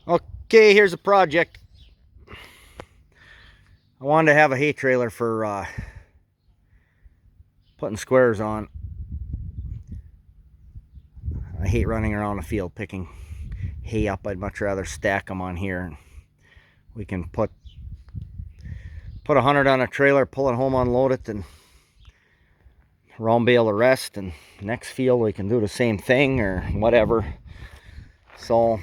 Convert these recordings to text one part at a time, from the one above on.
Okay, here's a project. I wanted to have a hay trailer for putting squares on. I hate running around the field picking hay up. I'd much rather stack them on here. We can put 100 on a trailer, pull it home, unload it, and round bale the rest. And next field we can do the same thing or whatever. So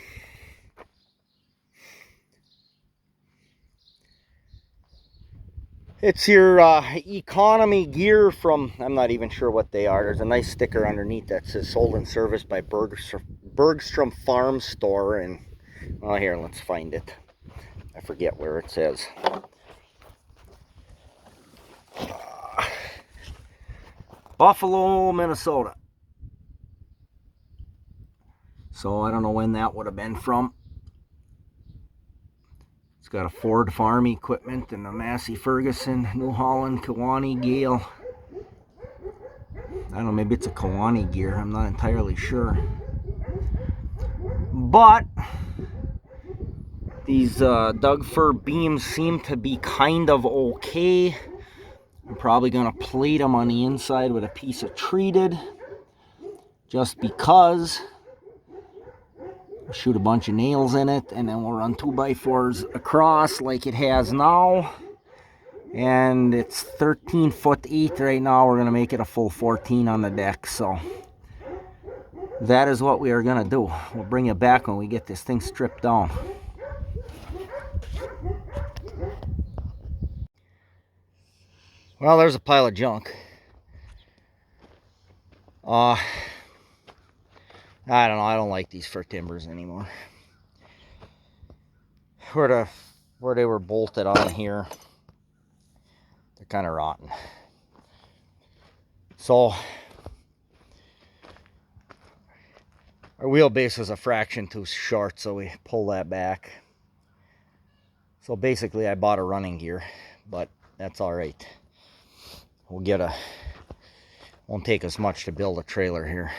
it's your economy gear from, I'm not even sure what they are. There's a nice sticker underneath that says sold and serviced by Bergstrom Farm Store. And, well, here, let's find it. I forget where it says. Buffalo, Minnesota. So I don't know when that would have been from. It's got a Ford Farm Equipment and a Massey Ferguson, New Holland, Kewaunee, Gale. I don't know, maybe it's a Kewaunee gear. I'm not entirely sure. But these Doug fir beams seem to be kind of okay. I'm probably going to plate them on the inside with a piece of treated, just because. Shoot a bunch of nails in it, and then we'll run 2x4s across like it has now. And it's 13'8" right now. We're going to make it a full 14 on the deck. So that is what we are going to do. We'll bring it back when we get this thing stripped down. Well, there's a pile of junk. I don't know. I don't like these fir timbers anymore. Where they were bolted on here, they're kind of rotten. So our wheelbase was a fraction too short, so we pulled that back. So basically I bought a running gear, but that's all right. We'll get won't take us much to build a trailer here.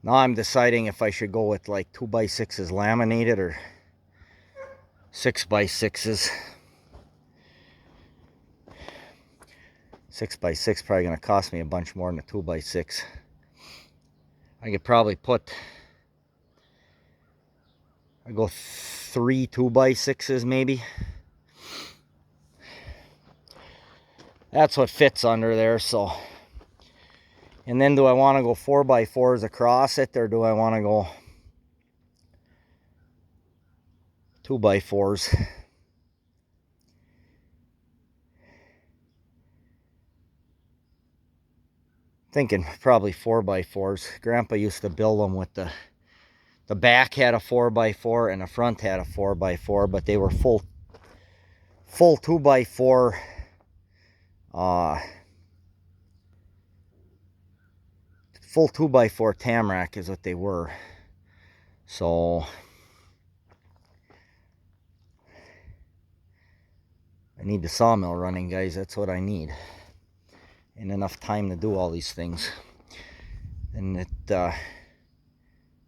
Now I'm deciding if I should go with like 2x6s laminated or 6x6s. 6x6 probably going to cost me a bunch more than a 2x6. I could probably I go 3 2x6s maybe. That's what fits under there. So, and then do I want to go 4x4s across it, or do I want to go 2x4s? Thinking probably 4x4s. Grandpa used to build them with the back had a 4x4 and the front had a 4x4, but they were full 2x4 full 2x4 Tamrac is what they were. So I need the sawmill running, guys. That's what I need, and enough time to do all these things. And it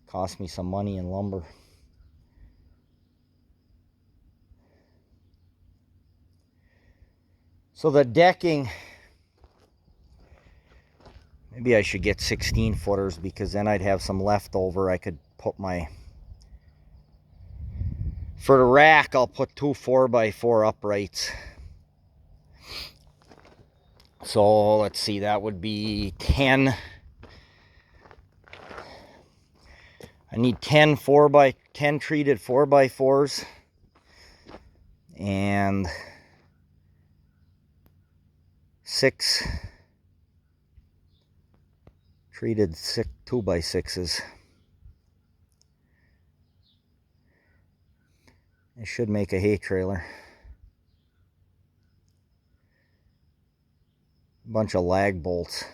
cost me some money in lumber. So the decking, maybe I should get 16 footers, because then I'd have some left over. I could put for the rack, I'll put 2 4x4 uprights. So let's see, that would be 10. I need 10 4x10 treated 4x4s and 6 treated 2x6s. It should make a hay trailer. A bunch of lag bolts.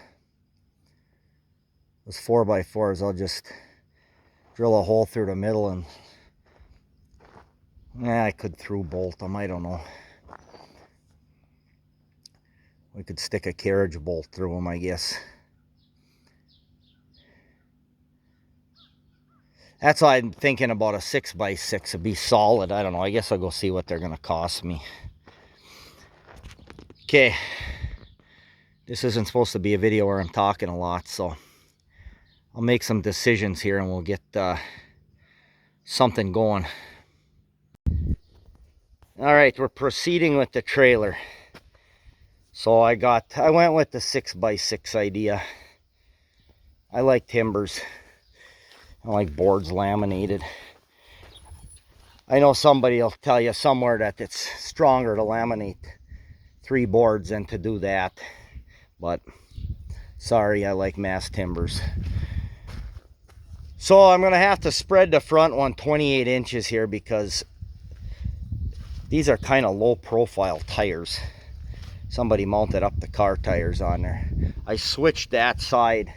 Those 4x4s, I'll just drill a hole through the middle and I could through bolt them. I don't know. We could stick a carriage bolt through them, I guess. That's why I'm thinking about a 6x6. It'd be solid. I don't know. I guess I'll go see what they're going to cost me. Okay. This isn't supposed to be a video where I'm talking a lot, so I'll make some decisions here and we'll get something going. All right, we're proceeding with the trailer. So I went with the 6x6 idea. I like timbers. I like boards laminated. I know somebody will tell you somewhere that it's stronger to laminate 3 boards than to do that. But sorry, I like mass timbers. So I'm going to have to spread the front one 28 inches here because these are kind of low profile tires. Somebody mounted up the car tires on there. I switched that side.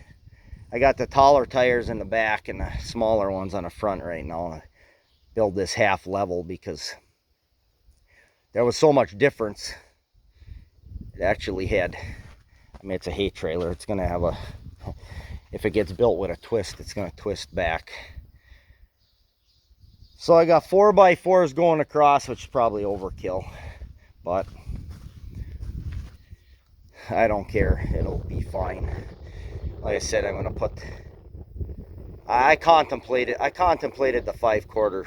I got the taller tires in the back and the smaller ones on the front right now. I build this half level because there was so much difference. It actually had, I mean, it's a hay trailer. It's going to have a, if it gets built with a twist, it's going to twist back. So I got 4x4s going across, which is probably overkill, but I don't care. It'll be fine. Like I said, I'm going to put, I contemplated the 5/4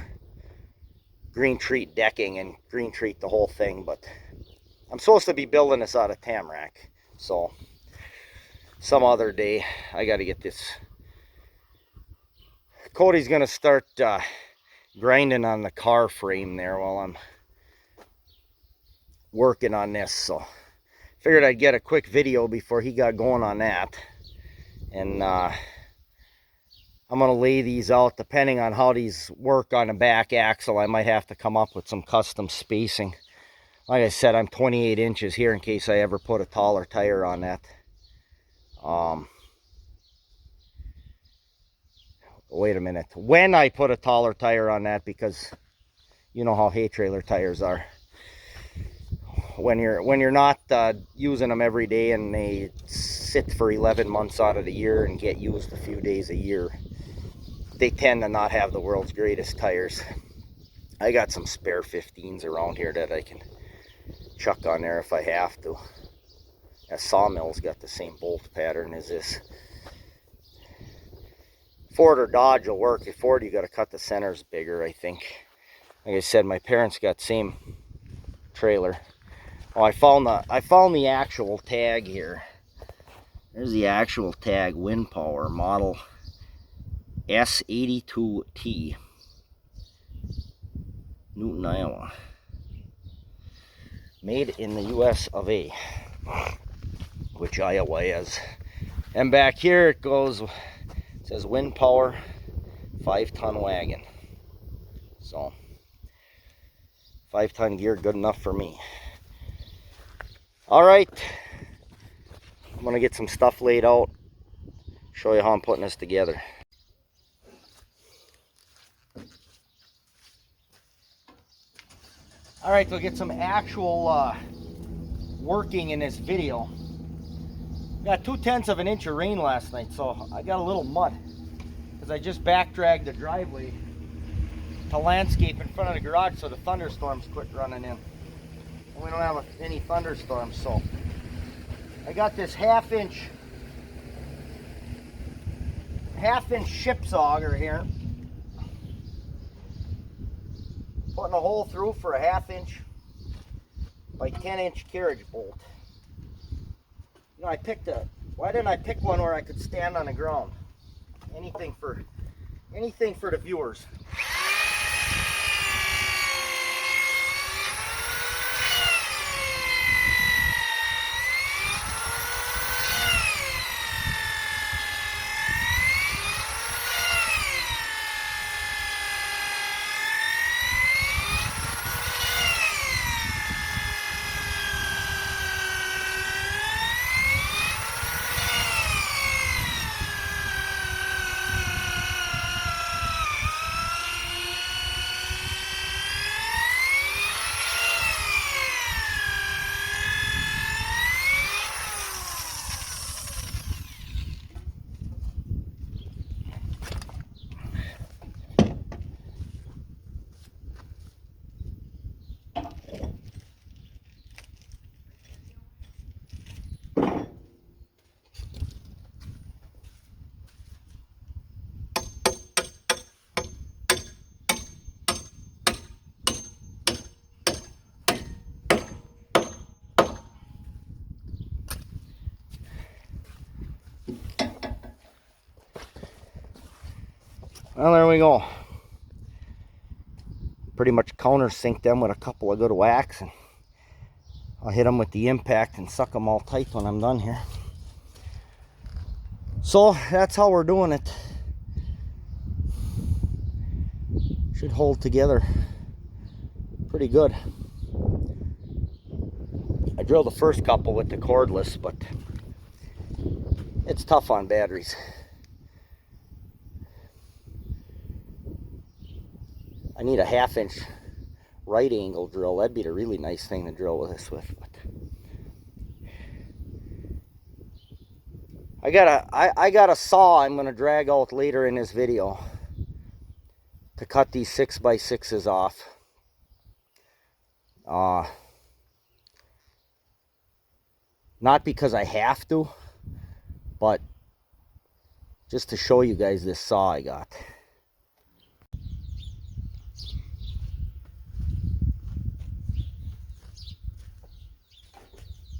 green treat decking and green treat the whole thing, but I'm supposed to be building this out of Tamarack. So some other day, I got to get this. Cody's going to start grinding on the car frame there while I'm working on this. So figured I'd get a quick video before he got going on that. And I'm going to lay these out depending on how these work on the back axle. I might have to come up with some custom spacing. Like I said, I'm 28 inches here in case I ever put a taller tire on that. Wait a minute. When I put a taller tire on that, because you know how hay trailer tires are. When you're not using them every day and they sit for 11 months out of the year and get used a few days a year, they tend to not have the world's greatest tires. I got some spare 15s around here that I can chuck on there if I have to. That Sawmill's got the same bolt pattern as this. Ford or Dodge will work. If Ford, you got to cut the centers bigger, I think. Like I said, my parents got same trailer. Oh, I found the actual tag here. There's the actual tag, Wind Power model S82T, Newton, Iowa. Made in the US of A, which Iowa is. And back here it goes, it says Wind Power 5-ton wagon. So 5-ton gear, good enough for me. All right, I'm gonna get some stuff laid out, show you how I'm putting this together. All right, we'll get some actual working in this video. Got 2/10 of an inch of rain last night, so I got a little mud because I just back dragged the driveway to landscape in front of the garage so the thunderstorms quit running in. We don't have any thunderstorms, so I got this half-inch ship's auger here, putting a hole through for a 1/2 inch by 10-inch carriage bolt. You know, why didn't I pick one where I could stand on the ground? Anything for the viewers. Well, there we go. Pretty much countersink them with a couple of good whacks, and I'll hit them with the impact and suck them all tight when I'm done here. So that's how we're doing it. Should hold together pretty good. I drilled the first couple with the cordless, but it's tough on batteries. I need a 1/2 inch right angle drill. That'd be a really nice thing to drill this with. But I got a saw I'm gonna drag out later in this video to cut these 6x6s off. Not because I have to, but just to show you guys this saw I got.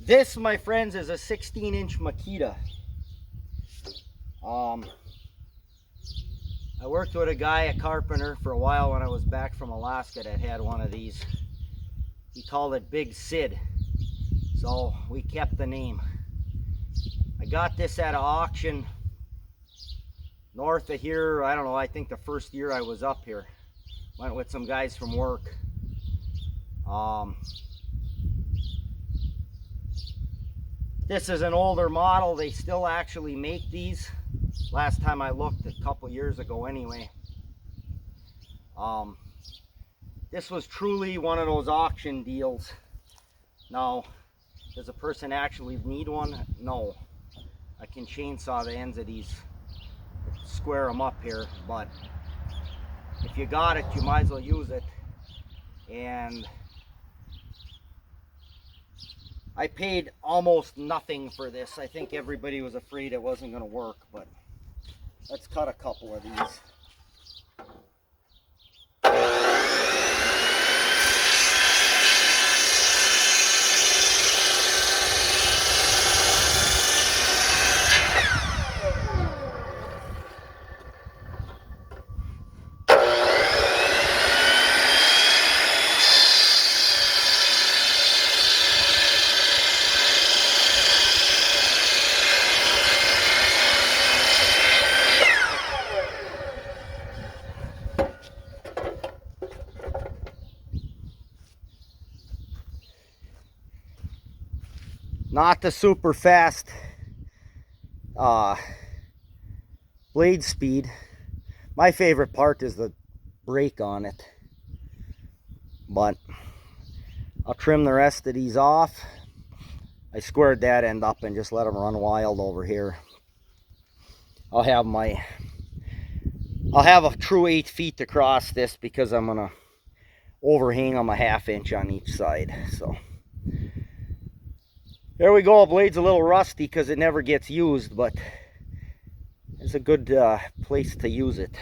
This, my friends, is a 16-inch Makita. I worked with a guy, a carpenter, for a while when I was back from Alaska that had one of these. He called it Big Sid, so we kept the name. I got this at an auction north of here. I don't know, I think the first year I was up here. Went with some guys from work. This is an older model. They still actually make these. Last time I looked, a couple years ago anyway. This was truly one of those auction deals. Now, does a person actually need one? No. I can chainsaw the ends of these, square them up here, but if you got it, you might as well use it. And I paid almost nothing for this. I think everybody was afraid it wasn't going to work, but let's cut a couple of these. Not the super fast blade speed. My favorite part is the brake on it, but I'll trim the rest of these off. I squared that end up and just let them run wild over here. I'll have a true 8 feet across this because I'm gonna overhang them a 1/2 inch on each side. So there we go. Blade's a little rusty because it never gets used, but it's a good place to use it.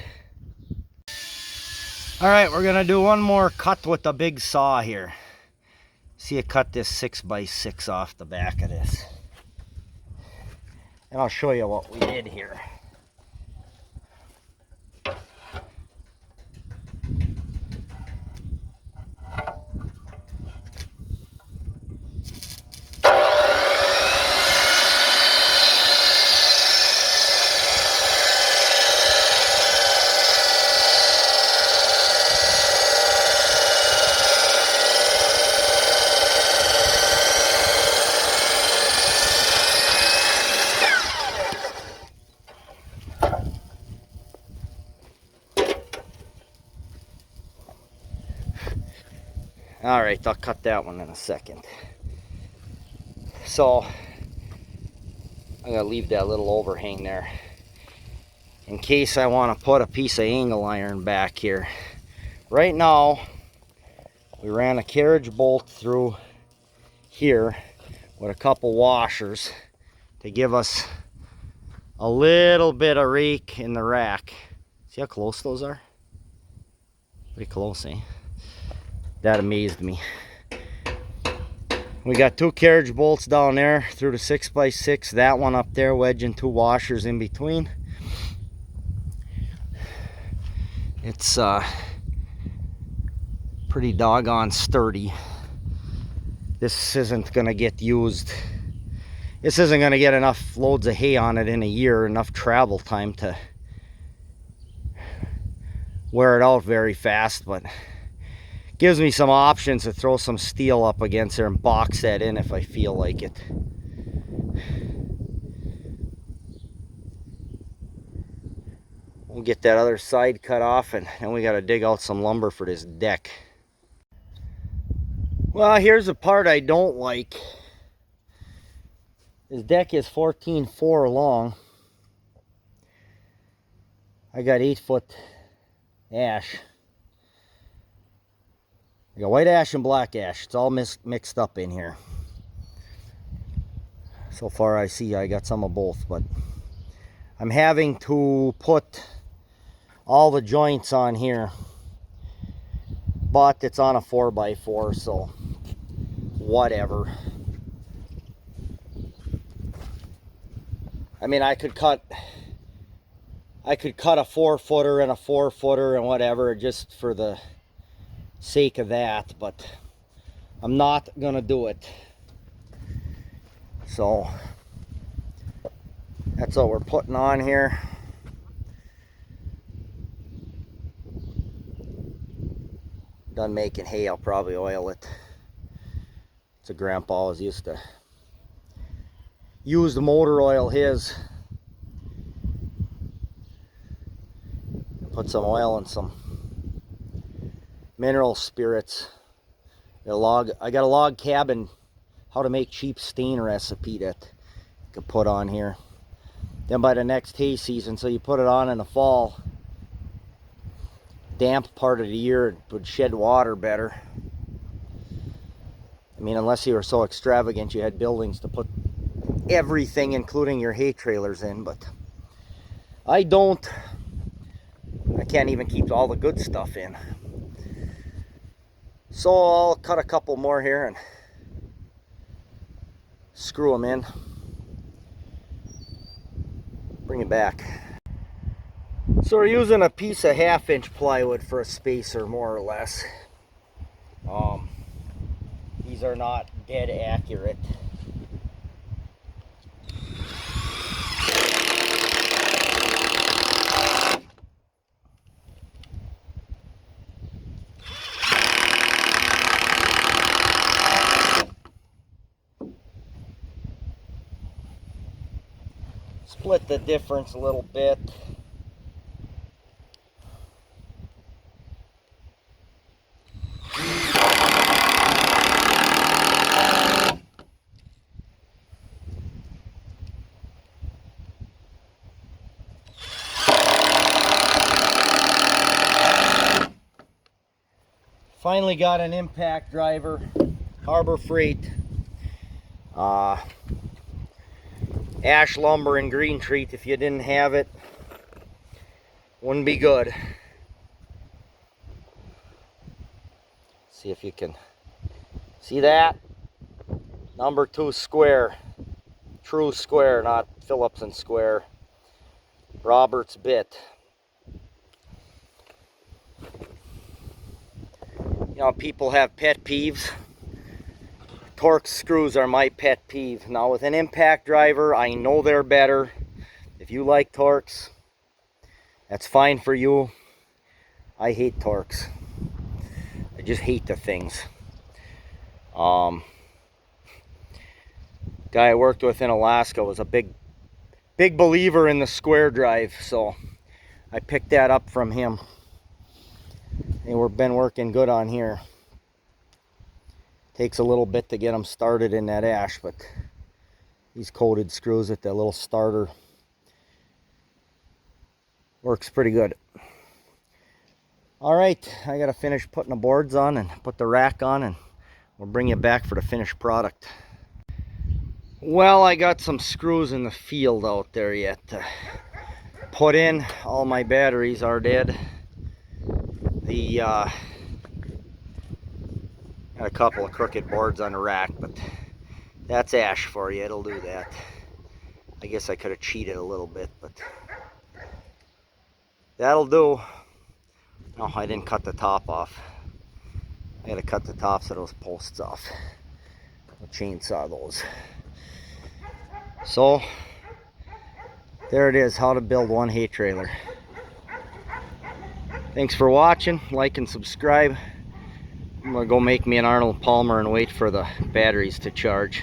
All right, we're gonna do one more cut with the big saw here. See, I cut this 6x6 off the back of this, and I'll show you what we did here. All right, I'll cut that one in a second. So I'm gonna leave that little overhang there in case I want to put a piece of angle iron back here. Right now, we ran a carriage bolt through here with a couple washers to give us a little bit of rake in the rack. See how close those are? Pretty close, eh? That amazed me. We got 2 carriage bolts down there through the 6x6. That one up there, wedging 2 washers in between. It's pretty doggone sturdy. This isn't gonna get used. This isn't gonna get enough loads of hay on it in a year, enough travel time to wear it out very fast, but gives me some options to throw some steel up against there and box that in if I feel like it. We'll get that other side cut off, and then we got to dig out some lumber for this deck. Well, here's the part I don't like. This deck is 14.4 long. I got 8-foot ash. I got white ash and black ash. It's all mixed up in here. So far I see I got some of both, but I'm having to put all the joints on here. But it's on a 4x4, so whatever. I mean, I could cut a 4-footer and a 4-footer and whatever just for the sake of that, but I'm not gonna do it. So that's what we're putting on here. Done making hay, I'll probably oil it. So Grandpa was used to use the motor oil his. Put some oil and some mineral spirits. I got a log cabin how to make cheap stain recipe that you can put on here. Then by the next hay season, so you put it on in the fall, damp part of the year, it would shed water better. I mean, unless you were so extravagant you had buildings to put everything including your hay trailers in, but I don't. I can't even keep all the good stuff in. So I'll cut a couple more here and screw them in. Bring it back. So we're using a piece of 1/2-inch plywood for a spacer, more or less. These are not dead accurate. Split the difference a little bit. Finally got an impact driver, Harbor Freight, ash lumber and green treat. If you didn't have it, wouldn't be good. See if you can see that. Number 2 square, true square, not Phillips and square. Roberts bit. You know, people have pet peeves. Torx screws are my pet peeve. Now with an impact driver, I know they're better. If you like Torx, that's fine for you. I hate Torx. I just hate the things. Guy I worked with in Alaska was a big believer in the square drive, so I picked that up from him. And we've been working good on here. Takes a little bit to get them started in that ash, but these coated screws at that little starter works pretty good. All right, I gotta finish putting the boards on and put the rack on, and we'll bring you back for the finished product. Well, I got some screws in the field out there yet to put in. All my batteries are dead. Got a couple of crooked boards on the rack, but that's ash for you. It'll do that. I guess I could have cheated a little bit, but that'll do. No, I didn't cut the top off. I gotta cut the tops of those posts off. I'll chainsaw those. So, there it is, how to build one hay trailer. Thanks for watching. Like and subscribe. I'm gonna go make me an Arnold Palmer and wait for the batteries to charge.